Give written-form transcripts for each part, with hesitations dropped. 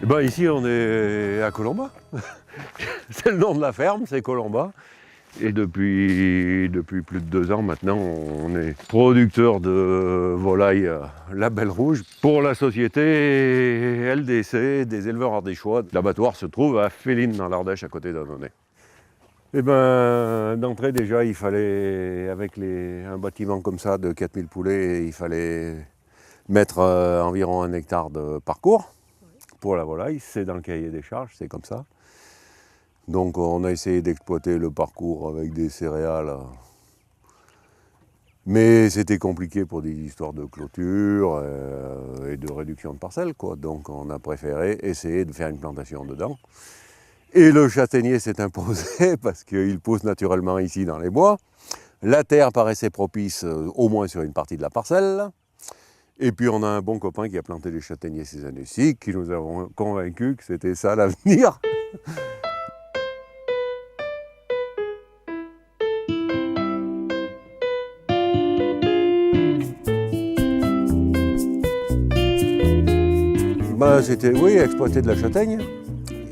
Eh ben, ici, on est à Colomba. C'est le nom de la ferme, c'est Colomba. Et depuis plus de 2 ans maintenant, on est producteur de volailles label rouge pour la société LDC des éleveurs ardéchois. L'abattoir se trouve à Féline dans l'Ardèche, à côté d'Annonay. Eh ben, d'entrée déjà, il fallait, avec un bâtiment comme ça de 4000 poulets, il fallait mettre environ 1 hectare de parcours pour la volaille. C'est dans le cahier des charges, c'est comme ça. Donc on a essayé d'exploiter le parcours avec des céréales, mais c'était compliqué pour des histoires de clôture et de réduction de parcelles, quoi. Donc on a préféré essayer de faire une plantation dedans. Et le châtaignier s'est imposé parce qu'il pousse naturellement ici dans les bois. La terre paraissait propice au moins sur une partie de la parcelle. Et puis on a un bon copain qui a planté des châtaigniers ces années-ci, qui nous a convaincus que c'était ça l'avenir. Ben, c'était, oui, exploiter de la châtaigne,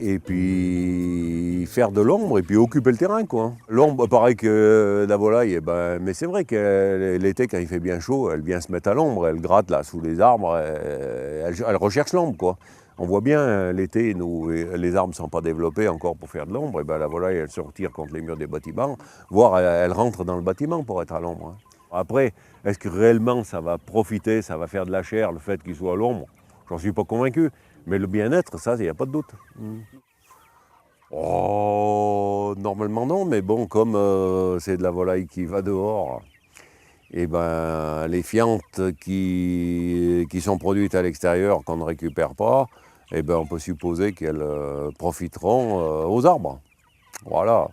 et puis faire de l'ombre, et puis occuper le terrain, quoi. L'ombre, pareil que la volaille, eh ben, mais c'est vrai que l'été, quand il fait bien chaud, elle vient se mettre à l'ombre, elle gratte là, sous les arbres, elle recherche l'ombre, quoi. On voit bien, l'été, les arbres ne sont pas développés encore pour faire de l'ombre, et ben, la volaille, elle se retire contre les murs des bâtiments, voire elle rentre dans le bâtiment pour être à l'ombre. Après, est-ce que réellement ça va profiter, ça va faire de la chair, le fait qu'il soit à l'ombre? J'en suis pas convaincu, mais le bien-être, ça, il n'y a pas de doute. Oh, normalement non, mais bon, comme c'est de la volaille qui va dehors, et ben les fientes qui sont produites à l'extérieur, qu'on ne récupère pas, et ben on peut supposer qu'elles profiteront aux arbres. Voilà,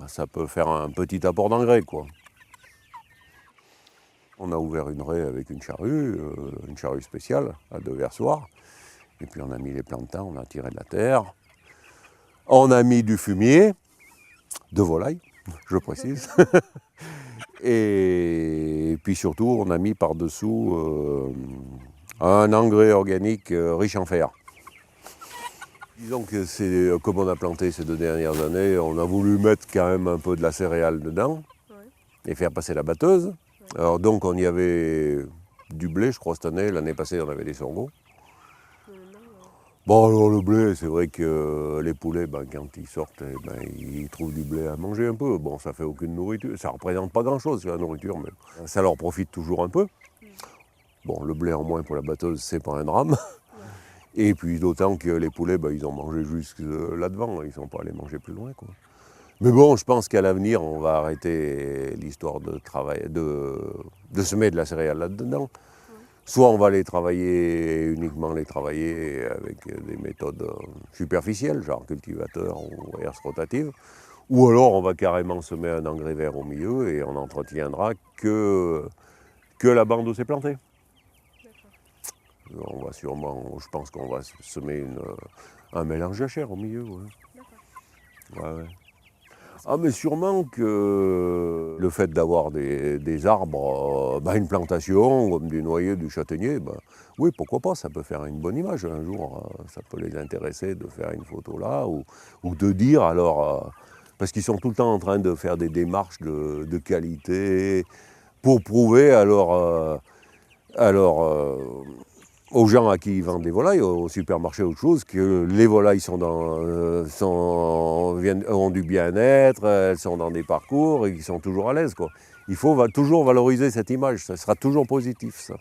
ça peut faire un petit apport d'engrais, quoi. On a ouvert une raie avec une charrue spéciale à 2 versoirs. Et puis on a mis les plantains, on a tiré de la terre. On a mis du fumier, de volaille, je précise. Et puis surtout, on a mis par-dessous un engrais organique riche en fer. Disons que c'est comme on a planté ces 2 dernières années, on a voulu mettre quand même un peu de la céréale dedans et faire passer la batteuse. Alors donc on y avait du blé, je crois, cette année. L'année passée, on avait des sorgho. Bon, alors le blé, c'est vrai que les poulets, ben, quand ils sortent, ben, ils trouvent du blé à manger un peu. Bon, ça fait aucune nourriture, ça ne représente pas grand-chose sur la nourriture, mais ça leur profite toujours un peu. Bon, le blé en moins pour la batteuse, c'est pas un drame. Et puis d'autant que les poulets, ben, ils ont mangé jusque là-devant, ils ne sont pas allés manger plus loin, quoi. Mais bon, je pense qu'à l'avenir, on va arrêter l'histoire de semer de la céréale là-dedans. Soit on va uniquement les travailler avec des méthodes superficielles, genre cultivateur ou herse rotative, ou alors on va carrément semer un engrais vert au milieu et on n'entretiendra que la bande où c'est planté. On va sûrement, je pense qu'on va semer un mélange jachère au milieu. Ouais. Ouais. Ah, mais sûrement que le fait d'avoir des arbres, une plantation comme du noyer, du châtaignier, oui, pourquoi pas, ça peut faire une bonne image un jour. Ça peut les intéresser de faire une photo là, ou de dire alors, parce qu'ils sont tout le temps en train de faire des démarches de qualité pour prouver aux gens à qui ils vendent des volailles, au supermarché ou autre chose, que les volailles ont du bien-être, elles sont dans des parcours et qu'ils sont toujours à l'aise, quoi. Il faut toujours valoriser cette image, ça sera toujours positif, ça.